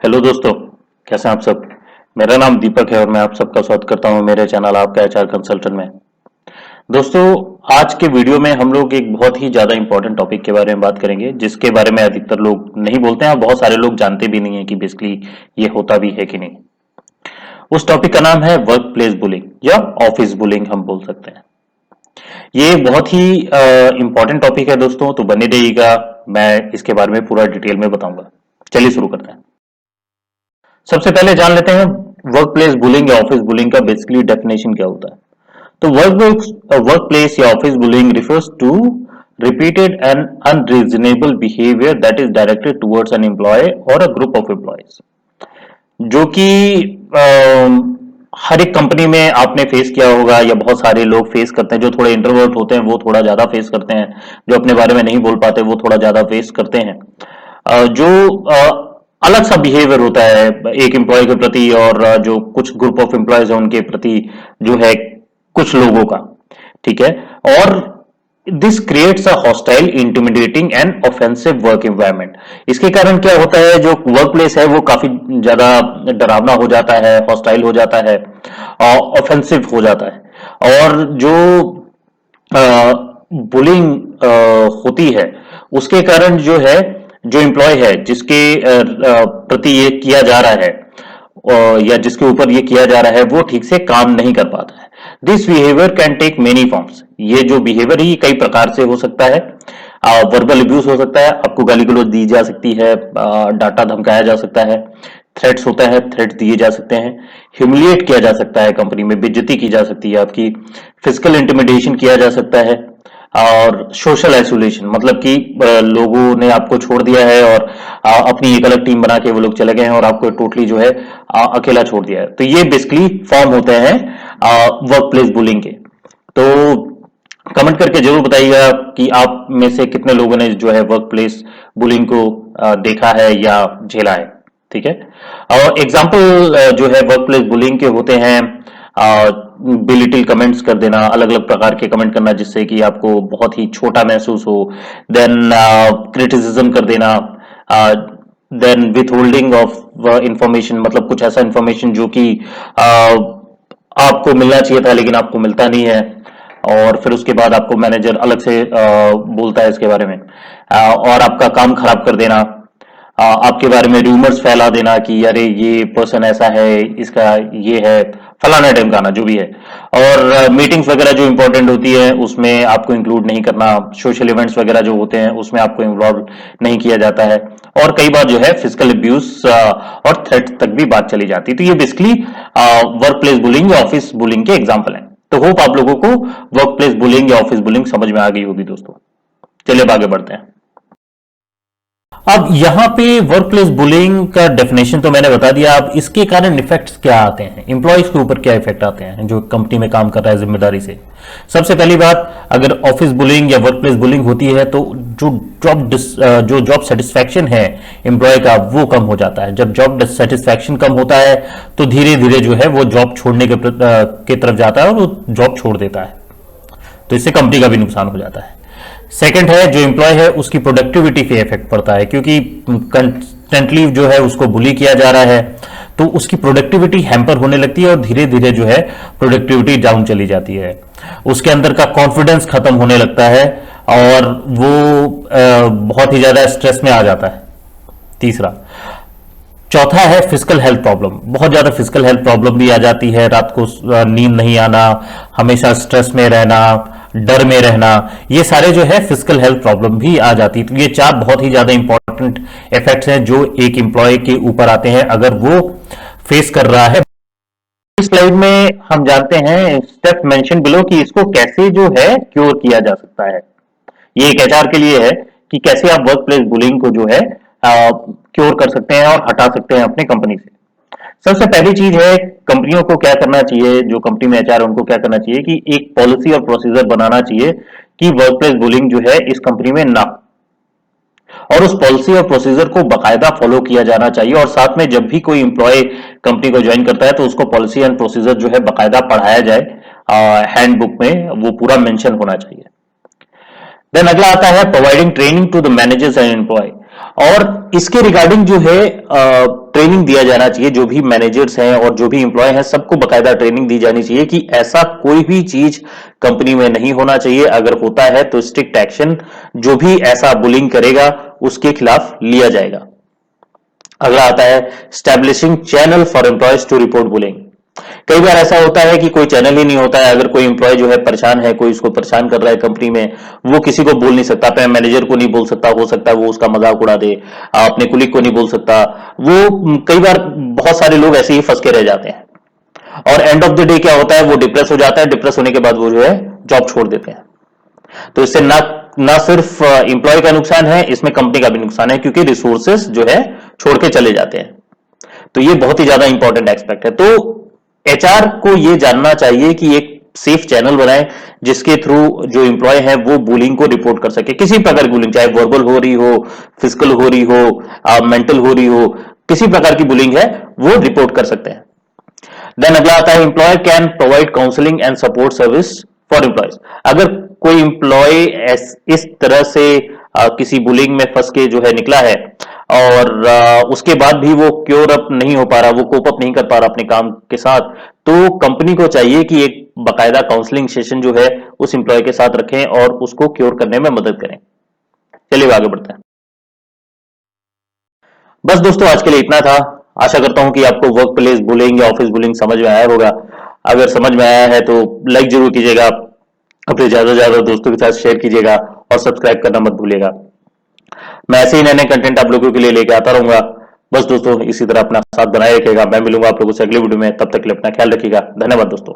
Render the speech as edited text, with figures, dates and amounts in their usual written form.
Hello दोस्तों, कैसे हैं आप सब। मेरा नाम दीपक है और मैं आप सबका स्वागत करता हूं मेरे चैनल आपका एचआर कंसल्टेंट में। दोस्तों, आज के वीडियो में हम लोग एक बहुत ही ज्यादा इंपॉर्टेंट टॉपिक के बारे में बात करेंगे, जिसके बारे में अधिकतर लोग नहीं बोलते हैं और बहुत सारे लोग जानते भी नहीं है कि बेसिकली ये होता भी है कि नहीं। उस टॉपिक का नाम है वर्क प्लेस बुलिंग या ऑफिस बुलिंग हम बोल सकते हैं। ये बहुत ही इंपॉर्टेंट टॉपिक है दोस्तों, तो बने रहिएगा। मैं इसके बारे में पूरा डिटेल में बताऊंगा। चलिए शुरू करते हैं। सबसे पहले जान लेते हैं वर्क प्लेस बुलिंग या ऑफिस बुलिंग का बेसिकली डेफिनेशन क्या होता है। तो वर्क प्लेस या office bullying refers to repeated and unreasonable behavior that is directed towards an employee or a group of employees, जो कि हर एक कंपनी में आपने फेस किया होगा या बहुत सारे लोग फेस करते हैं। जो थोड़े इंट्रोवर्ट होते हैं वो थोड़ा ज्यादा फेस करते हैं, जो अपने बारे में नहीं बोल पाते वो थोड़ा ज्यादा फेस करते हैं। जो अलग सा बिहेवियर होता है एक एम्प्लॉय के प्रति और जो कुछ ग्रुप ऑफ एम्प्लॉयज है उनके प्रति जो है कुछ लोगों का, ठीक है। और this creates a hostile, intimidating and offensive work environment. इसके कारण क्या होता है, जो वर्क प्लेस है वो काफी ज्यादा डरावना हो जाता है, हॉस्टाइल हो जाता है, ऑफेंसिव हो जाता है। और जो बुलिंग होती है उसके कारण जो है, जो एम्प्लॉय है जिसके प्रति ये किया जा रहा है या जिसके ऊपर ये किया जा रहा है वो ठीक से काम नहीं कर पाता है। This behaviour can take many forms. ये जो बिहेवियर ही कई प्रकार से हो सकता है। वर्बल अब्यूज हो सकता है, आपको गाली गलौज दी जा सकती है, डांटा धमकाया जा सकता है, थ्रेट्स होता है, थ्रेट्स दिए जा सकते हैं, ह्यूमिलिएट किया जा सकता है, कंपनी में बेइज्जती की जा सकती है आपकी, फिजिकल इंटिमिडेशन किया जा सकता है, और सोशल आइसोलेशन मतलब कि लोगों ने आपको छोड़ दिया है और अपनी एक अलग टीम बना के वो लोग चले गए हैं और आपको टोटली जो है अकेला छोड़ दिया है। तो ये बेसिकली फॉर्म होते हैं वर्क प्लेस बुलिंग के। तो कमेंट करके जरूर बताइएगा कि आप में से कितने लोगों ने जो है वर्क प्लेस बुलिंग को देखा है या झेला है, ठीक है। और एग्जाम्पल जो है वर्क प्लेस बुलिंग के होते हैं बिलिटिल कमेंट्स कर देना, अलग अलग प्रकार के कमेंट करना जिससे कि आपको बहुत ही छोटा महसूस हो, देन क्रिटिसिज्म कर देना, then withholding of information मतलब कुछ ऐसा इंफॉर्मेशन जो कि आपको मिलना चाहिए था लेकिन आपको मिलता नहीं है, और फिर उसके बाद आपको मैनेजर अलग से बोलता है इसके बारे में, और आपका काम खराब कर देना, आपके बारे में रूमर्स फैला देना कि अरे ये पर्सन ऐसा है, इसका ये है, फलाना ढिमकाना जो भी है। और मीटिंग्स वगैरह जो इंपॉर्टेंट होती है उसमें आपको इंक्लूड नहीं करना, सोशल इवेंट्स वगैरह जो होते हैं उसमें आपको इन्वॉल्व नहीं किया जाता है, और कई बार जो है फिजिकल अब्यूज और थ्रेट तक भी बात चली जाती है। तो ये बेसिकली वर्क प्लेस बुलिंग या ऑफिस बुलिंग के एग्जाम्पल है। तो होप आप लोगों को वर्क प्लेस बुलिंग या ऑफिस बुलिंग समझ में आ गई होगी दोस्तों। चलिए आगे बढ़ते हैं। अब यहां पे वर्क प्लेस बुलिंग का डेफिनेशन तो मैंने बता दिया। अब इसके कारण इफेक्ट्स क्या आते हैं, इंप्लॉइज के ऊपर क्या इफेक्ट आते हैं जो कंपनी में काम कर रहा है जिम्मेदारी से। सबसे पहली बात, अगर ऑफिस बुलिंग या वर्क प्लेस बुलिंग होती है तो जो जॉब सेटिस्फैक्शन है एम्प्लॉय का वो कम हो जाता है। जब जॉब सेटिस्फैक्शन कम होता है तो धीरे धीरे जो है वो जॉब छोड़ने के तरफ जाता है और वो जॉब छोड़ देता है, तो इससे कंपनी का भी नुकसान हो जाता है। सेकंड है, जो एम्प्लॉय है उसकी प्रोडक्टिविटी पे इफेक्ट पड़ता है, क्योंकि कंस्टेंटली जो है उसको बुली किया जा रहा है तो उसकी प्रोडक्टिविटी हैम्पर होने लगती है और धीरे धीरे जो है प्रोडक्टिविटी डाउन चली जाती है। उसके अंदर का कॉन्फिडेंस खत्म होने लगता है और वो बहुत ही ज्यादा स्ट्रेस में आ जाता है। तीसरा, चौथा है फिजिकल हेल्थ प्रॉब्लम। बहुत ज्यादा फिजिकल हेल्थ प्रॉब्लम भी आ जाती है, रात को नींद नहीं आना, हमेशा स्ट्रेस में रहना, डर में रहना, ये सारे जो है फिजिकल हेल्थ प्रॉब्लम भी आ जाती है। तो ये चार बहुत ही ज्यादा इंपॉर्टेंट इफेक्ट्स हैं जो एक एम्प्लॉय के ऊपर आते हैं अगर वो फेस कर रहा है। इस स्लाइड में हम जानते हैं स्टेप मेंशन बिलो कि इसको कैसे जो है क्योर किया जा सकता है। ये एक एचआर के लिए है कि कैसे आप वर्क प्लेस बुलिंग को जो है क्योर कर सकते हैं और हटा सकते हैं अपनी कंपनी से। सबसे पहली चीज है, कंपनियों को क्या करना चाहिए, जो कंपनी में एचआर उनको क्या करना चाहिए कि एक पॉलिसी और प्रोसीजर बनाना चाहिए कि वर्क प्लेस बुलिंग जो है इस कंपनी में ना, और उस पॉलिसी और प्रोसीजर को बकायदा फॉलो किया जाना चाहिए। और साथ में जब भी कोई इंप्लॉय कंपनी को ज्वाइन करता है तो उसको पॉलिसी एंड प्रोसीजर जो है बकायदा पढ़ाया जाए, हैंडबुक में वो पूरा मेंशन होना चाहिए। देन अगला आता है providing training to the managers and employ. और इसके रिगार्डिंग जो है ट्रेनिंग दिया जाना चाहिए, जो भी मैनेजर्स हैं और जो भी इंप्लॉय हैं सबको बकायदा ट्रेनिंग दी जानी चाहिए कि ऐसा कोई भी चीज कंपनी में नहीं होना चाहिए, अगर होता है तो स्ट्रिक्ट एक्शन जो भी ऐसा बुलिंग करेगा उसके खिलाफ लिया जाएगा। अगला आता है establishing channel for employees to report bullying. कई बार ऐसा होता है कि कोई चैनल ही नहीं होता है, अगर कोई एम्प्लॉय जो है परेशान है, कोई उसको परेशान कर रहा है कंपनी में, वो किसी को बोल नहीं सकता, अपने मैनेजर को नहीं बोल सकता, हो सकता है वो उसका मजाक उड़ा दे, अपने कुलीग को नहीं बोल सकता, वो कई बार बहुत सारे लोग ऐसे ही फंस के रह जाते हैं और एंड ऑफ द डे क्या होता है, वो डिप्रेस हो जाता है, डिप्रेस होने के बाद वो जो है जॉब छोड़ देते हैं। तो इससे ना सिर्फ इंप्लॉय का नुकसान है, इसमें कंपनी का भी नुकसान है, क्योंकि रिसोर्सेस जो है छोड़ के चले जाते हैं। तो ये बहुत ही ज्यादा इंपॉर्टेंट एस्पेक्ट है। तो एचआर को ये जानना चाहिए कि एक सेफ चैनल बनाए जिसके थ्रू जो इंप्लॉय है वो बुलिंग को रिपोर्ट कर सके, किसी प्रकार की बुलिंग, चाहे वर्बल हो रही हो, फिजिकल हो रही हो, मेंटल हो रही हो, किसी प्रकार की बुलिंग है वो रिपोर्ट कर सकते हैं। देन अगला आता है employer can provide counselling and support service for employees. अगर कोई एम्प्लॉय इस तरह से किसी बुलिंग में फंस के जो है निकला है और उसके बाद भी वो क्योर अप नहीं हो पा रहा, वो कोप अप नहीं कर पा रहा अपने काम के साथ, तो कंपनी को चाहिए कि एक बकायदा काउंसलिंग सेशन जो है उस एम्प्लॉय के साथ रखें और उसको क्योर करने में मदद करें। चलिए आगे बढ़ते हैं। बस दोस्तों आज के लिए इतना था। आशा करता हूं कि आपको वर्क प्लेस बुलिंग या ऑफिस बुलिंग समझ में आया होगा। अगर समझ में आया है तो लाइक जरूर कीजिएगा, अपने ज्यादा से ज्यादा दोस्तों के साथ शेयर कीजिएगा और सब्सक्राइब करना मत भूलिएगा। मैं ऐसे ही नए नए कंटेंट आप लोगों के लिए लेके आता रहूंगा। बस दोस्तों इसी तरह अपना साथ बनाए रखिएगा। मैं मिलूंगा आप लोगों से अगले वीडियो में, तब तक के लिए अपना ख्याल रखिएगा। धन्यवाद दोस्तों।